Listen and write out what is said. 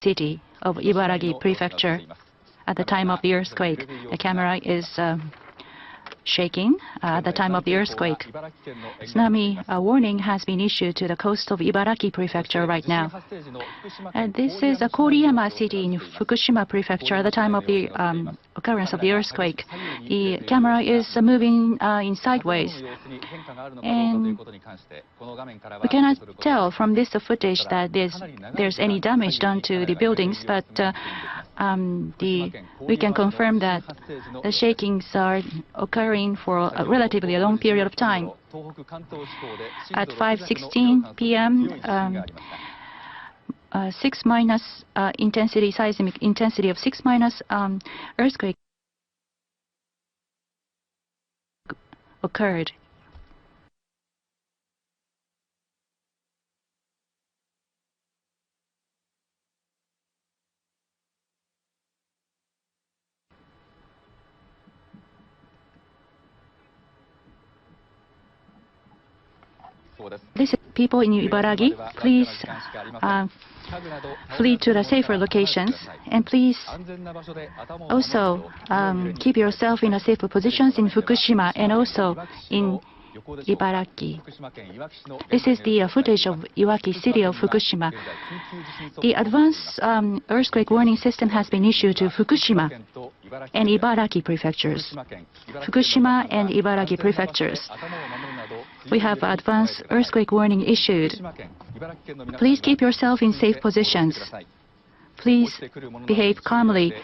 city of Ibirakio Prefecture. At the time of the earthquake, the camera is shaking at the time of the earthquake. Tsunami warning has been issued to the coast of Ibaraki Prefecture right now. And this is a Koriyama city in Fukushima Prefecture at the time of the occurrence of the earthquake. The camera is moving in sideways. And we cannot tell from this footage that there's any damage done to the buildings, but we can confirm that the shakings are occurring for a relatively long period of time. At 5:16 p.m., 6 minus intensity, seismic intensity of 6 minus earthquake occurred. This is people in Ibaraki. Please flee to the safer locations, and please also keep yourself in a safer positions in Fukushima and also in Ibaraki. This is the footage of Iwaki city of Fukushima. The advanced earthquake warning system has been issued to Fukushima and Ibaraki prefectures. Fukushima and Ibaraki prefectures. We have advanced earthquake warning issued. Please keep yourself in safe positions. Please behave calmly.